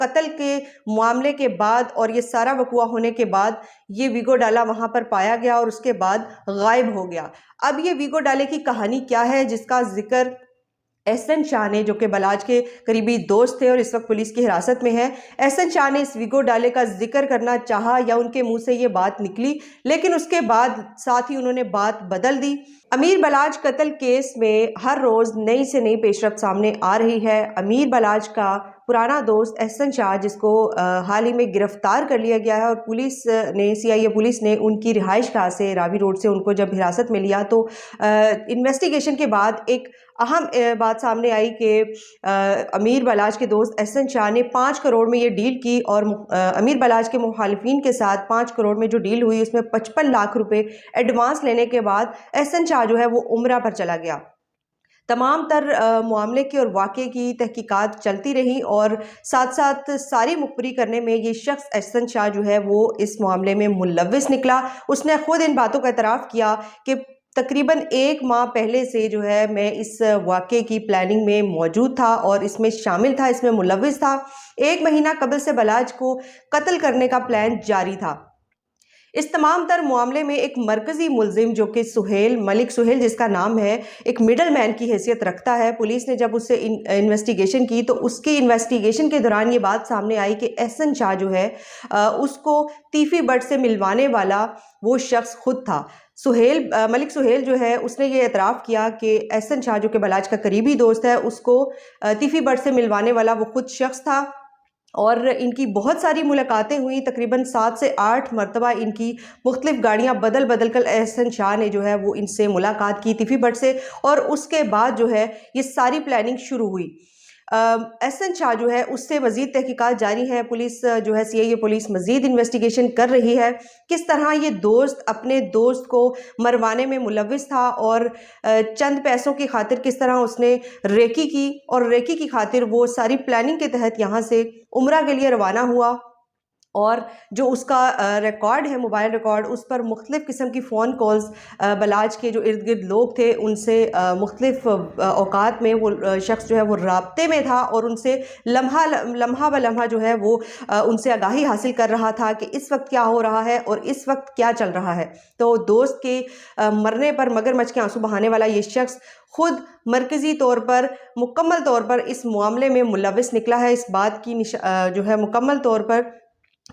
قتل کے معاملے کے بعد اور یہ سارا وقوع ہونے کے بعد یہ ویگو ڈالا وہاں پر پایا گیا اور اس کے بعد غائب ہو گیا۔ اب یہ ویگو ڈالے کی کہانی کیا ہے، جس کا ذکر احسن شاہ نے، جو کہ بلاج کے قریبی دوست تھے اور اس وقت پولیس کی حراست میں ہے، احسن شاہ نے اس ویگو ڈالے کا ذکر کرنا چاہا یا ان کے منہ سے یہ بات نکلی، لیکن اس کے بعد ساتھ ہی انہوں نے بات بدل دی۔ امیر بلاج قتل کیس میں ہر روز نئی سے نئی پیش رفت سامنے آ رہی ہے۔ امیر بلاج کا پرانا دوست احسن شاہ، جس کو حال ہی میں گرفتار کر لیا گیا ہے اور پولیس نے CIA پولیس نے ان کی رہائش گاہ سے، راوی روڈ سے ان کو جب حراست میں لیا تو انویسٹیگیشن کے بعد ایک اہم بات سامنے آئی کہ امیر بلاج کے دوست احسن شاہ نے 5 کروڑ میں یہ ڈیل کی، اور امیر بلاج کے مخالفین کے ساتھ 5 کروڑ میں جو ڈیل ہوئی اس میں 55 لاکھ روپے ایڈوانس لینے کے بعد احسن شاہ جو ہے وہ عمرہ پر چلا گیا۔ تمام تر معاملے کی اور واقعے کی تحقیقات چلتی رہی اور ساتھ ساتھ ساری مخبری کرنے میں یہ شخص احسن شاہ جو ہے وہ اس معاملے میں ملوث نکلا۔ اس نے خود ان باتوں کا اعتراف کیا کہ تقریباً 1 ماہ پہلے سے جو ہے میں اس واقعے کی پلاننگ میں موجود تھا اور اس میں شامل تھا، اس میں ملوث تھا۔ 1 مہینہ قبل سے بلاج کو قتل کرنے کا پلان جاری تھا۔ اس تمام تر معاملے میں ایک مرکزی ملزم جو کہ سہیل، ملک سہیل جس کا نام ہے، ایک مڈل مین کی حیثیت رکھتا ہے۔ پولیس نے جب اس سے انویسٹیگیشن کی تو اس کی انویسٹیگیشن کے دوران یہ بات سامنے آئی کہ احسن شاہ جو ہے اس کو تیفی بٹ سے ملوانے والا وہ شخص خود تھا۔ ملک سہیل جو ہے اس نے یہ اعتراف کیا کہ احسن شاہ جو کہ بلاج کا قریبی دوست ہے، اس کو تیفی بٹ سے ملوانے والا وہ خود شخص تھا، اور ان کی بہت ساری ملاقاتیں ہوئیں۔ تقریباً 7 سے 8 مرتبہ ان کی مختلف گاڑیاں بدل بدل کر احسن شاہ نے جو ہے وہ ان سے ملاقات کی تیفی بٹ سے، اور اس کے بعد جو ہے یہ ساری پلاننگ شروع ہوئی۔ احسن شاہ جو ہے اس سے مزید تحقیقات جاری ہیں۔ پولیس جو ہے CIA پولیس مزید انویسٹیگیشن کر رہی ہے کس طرح یہ دوست اپنے دوست کو مروانے میں ملوث تھا، اور چند پیسوں کی خاطر کس طرح اس نے ریکی کی، اور ریکی کی خاطر وہ ساری پلاننگ کے تحت یہاں سے عمرہ کے لیے روانہ ہوا، اور جو اس کا ریکارڈ ہے، موبائل ریکارڈ، اس پر مختلف قسم کی فون کالز بلاج کے جو ارد گرد لوگ تھے ان سے مختلف اوقات میں وہ شخص جو ہے وہ رابطے میں تھا، اور ان سے لمحہ بلمحہ جو ہے وہ ان سے آگاہی حاصل کر رہا تھا کہ اس وقت کیا ہو رہا ہے اور اس وقت کیا چل رہا ہے۔ تو دوست کے مرنے پر مگر مچھ کے آنسو بہانے والا یہ شخص خود مرکزی طور پر، مکمل طور پر اس معاملے میں ملوث نکلا ہے۔ اس بات کی جو ہے مکمل طور پر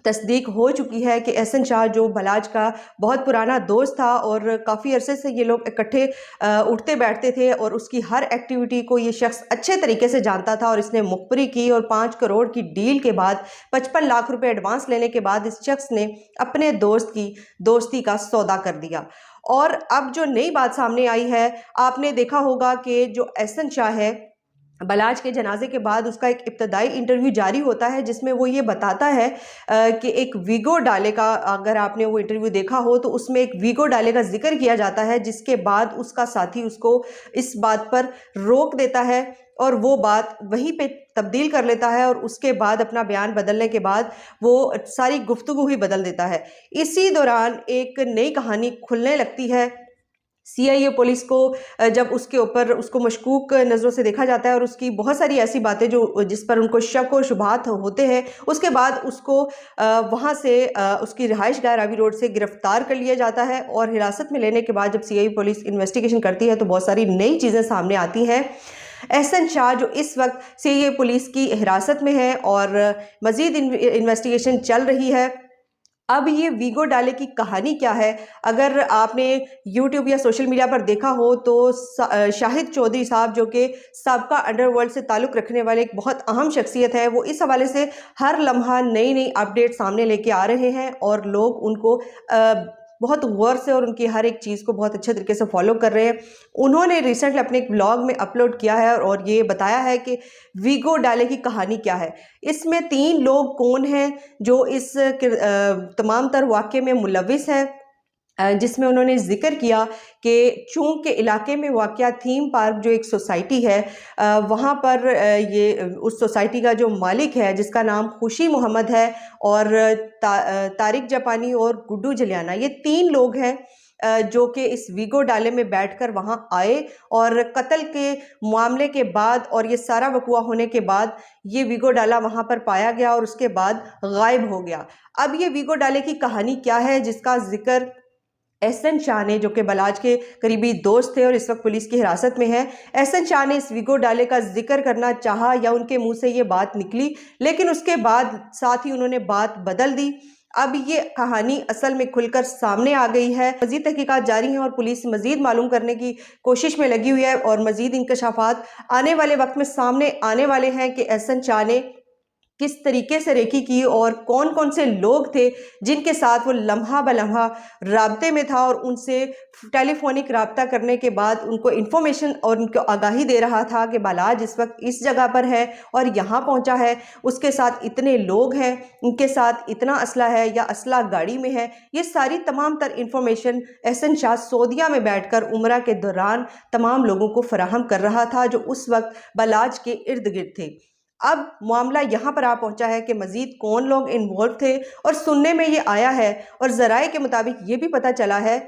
تصدیق ہو چکی ہے کہ احسن شاہ جو بلاج کا بہت پرانا دوست تھا اور کافی عرصے سے یہ لوگ اکٹھے اٹھتے بیٹھتے تھے، اور اس کی ہر ایکٹیویٹی کو یہ شخص اچھے طریقے سے جانتا تھا، اور اس نے مخبری کی، اور 5 کروڑ کی ڈیل کے بعد 55 لاکھ روپے ایڈوانس لینے کے بعد اس شخص نے اپنے دوست کی دوستی کا سودا کر دیا۔ اور اب جو نئی بات سامنے آئی ہے، آپ نے دیکھا ہوگا کہ جو احسن شاہ ہے، بلاج کے جنازے کے بعد اس کا ایک ابتدائی انٹرویو جاری ہوتا ہے جس میں وہ یہ بتاتا ہے کہ ایک ویگو ڈالے کا، اگر آپ نے وہ انٹرویو دیکھا ہو تو اس میں ایک ویگو ڈالے کا ذکر کیا جاتا ہے، جس کے بعد اس کا ساتھی اس کو اس بات پر روک دیتا ہے اور وہ بات وہیں پہ تبدیل کر لیتا ہے، اور اس کے بعد اپنا بیان بدلنے کے بعد وہ ساری گفتگو ہی بدل دیتا ہے۔ اسی دوران ایک نئی کہانی کھلنے لگتی ہے۔ CIA پولیس کو جب اس کے اوپر اس کو مشکوک نظروں سے دیکھا جاتا ہے، اور اس کی بہت ساری ایسی باتیں جس پر ان کو شک و شبہات ہوتے ہیں، اس کے بعد اس کو وہاں سے اس کی رہائش گاہ راوی روڈ سے گرفتار کر لیا جاتا ہے، اور حراست میں لینے کے بعد جب CIA پولیس انویسٹیگیشن کرتی ہے تو بہت ساری نئی چیزیں سامنے آتی ہیں۔ احسن شاہ جو اس وقت CIA پولیس کی حراست میں ہے اور مزید انویسٹیگیشن چل رہی ہے۔ اب یہ ویگو ڈالے کی کہانی کیا ہے؟ اگر آپ نے یوٹیوب یا سوشل میڈیا پر دیکھا ہو تو شاہد چودھری صاحب جو کہ سابقہ انڈر ورلڈ سے تعلق رکھنے والے ایک بہت اہم شخصیت ہے، وہ اس حوالے سے ہر لمحہ نئی اپڈیٹ سامنے لے کے آ رہے ہیں، اور لوگ ان کو بہت غور سے اور ان کی ہر ایک چیز کو بہت اچھے طریقے سے فالو کر رہے ہیں۔ انہوں نے ریسنٹلی اپنے ایک بلاگ میں اپلوڈ کیا ہے اور یہ بتایا ہے کہ ویگو ڈالے کی کہانی کیا ہے۔ اس میں 3 لوگ کون ہیں جو اس تمام تر واقعے میں ملوث ہیں، جس میں انہوں نے ذکر کیا کہ چونکہ علاقے میں واقع تھیم پارک جو ایک سوسائٹی ہے، وہاں پر یہ اس سوسائٹی کا جو مالک ہے جس کا نام خوشی محمد ہے، اور طارق جاپانی اور گڈو جلیانہ، یہ 3 لوگ ہیں جو کہ اس ویگو ڈالے میں بیٹھ کر وہاں آئے اور قتل کے معاملے کے بعد اور یہ سارا وقوع ہونے کے بعد یہ ویگو ڈالا وہاں پر پایا گیا اور اس کے بعد غائب ہو گیا۔ اب یہ ویگو ڈالے کی کہانی کیا ہے جس کا ذکر احسن شاہ نے، جو کہ بلاج کے قریبی دوست تھے اور اس وقت پولیس کی حراست میں ہے، احسن شاہ نے اس ویگو ڈالے کا ذکر کرنا چاہا یا ان کے منہ سے یہ بات نکلی، لیکن اس کے بعد ساتھ ہی انہوں نے بات بدل دی۔ اب یہ کہانی اصل میں کھل کر سامنے آ گئی ہے۔ مزید تحقیقات جاری ہیں اور پولیس مزید معلوم کرنے کی کوشش میں لگی ہوئی ہے اور مزید انکشافات آنے والے وقت میں سامنے آنے والے ہیں کہ احسن شاہ نے کس طریقے سے ریکی کی اور کون کون سے لوگ تھے جن کے ساتھ وہ لمحہ بلمحہ رابطے میں تھا اور ان سے ٹیلی فونک رابطہ کرنے کے بعد ان کو انفارمیشن اور ان کو آگاہی دے رہا تھا کہ بلاج اس وقت اس جگہ پر ہے اور یہاں پہنچا ہے، اس کے ساتھ اتنے لوگ ہیں، ان کے ساتھ اتنا اسلحہ ہے یا اسلحہ گاڑی میں ہے۔ یہ ساری تمام تر انفارمیشن احسن شاہ سعودیہ میں بیٹھ کر عمرہ کے دوران تمام لوگوں کو فراہم کر رہا تھا جو اس وقت بلاج کے ارد گرد تھے۔ اب معاملہ یہاں پر آ پہنچا ہے کہ مزید کون لوگ انوالو تھے اور سننے میں یہ آیا ہے اور ذرائع کے مطابق یہ بھی پتہ چلا ہے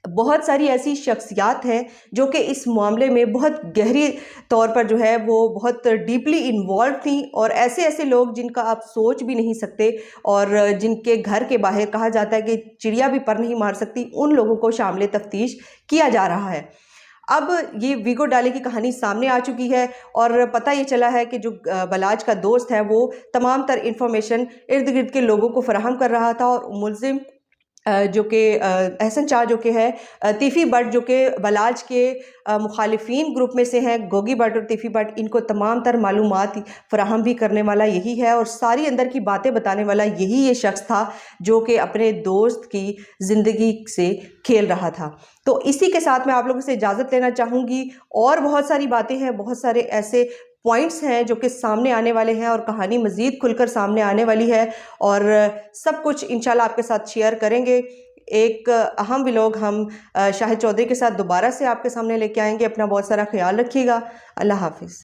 بہت ساری ایسی شخصیات ہیں جو کہ اس معاملے میں بہت گہری طور پر جو ہے وہ بہت ڈیپلی انوالو تھیں، اور ایسے لوگ جن کا آپ سوچ بھی نہیں سکتے اور جن کے گھر کے باہر کہا جاتا ہے کہ چڑیا بھی پر نہیں مار سکتی، ان لوگوں کو شامل تفتیش کیا جا رہا ہے۔ اب یہ ویگو ڈالے کی کہانی سامنے آ چکی ہے اور پتہ یہ چلا ہے کہ جو بلاج کا دوست ہے وہ تمام تر انفارمیشن ارد گرد کے لوگوں کو فراہم کر رہا تھا، اور ملزم جو کہ احسن شاہ جو کہ ہے تیفی بٹ، جو کہ بلاج کے مخالفین گروپ میں سے ہیں، گوگی بٹ اور تیفی بٹ، ان کو تمام تر معلومات فراہم بھی کرنے والا یہی ہے اور ساری اندر کی باتیں بتانے والا یہی یہ شخص تھا جو کہ اپنے دوست کی زندگی سے کھیل رہا تھا۔ تو اسی کے ساتھ میں آپ لوگوں سے اجازت لینا چاہوں گی، اور بہت ساری باتیں ہیں، بہت سارے ایسے پوائنٹس ہیں جو کہ سامنے آنے والے ہیں اور کہانی مزید کھل کر سامنے آنے والی ہے، اور سب کچھ انشاءاللہ آپ کے ساتھ شیئر کریں گے۔ ایک اہم ولاگ ہم شاہد چودھری کے ساتھ دوبارہ سے آپ کے سامنے لے کے آئیں گے۔ اپنا بہت سارا خیال رکھیے گا۔ اللہ حافظ۔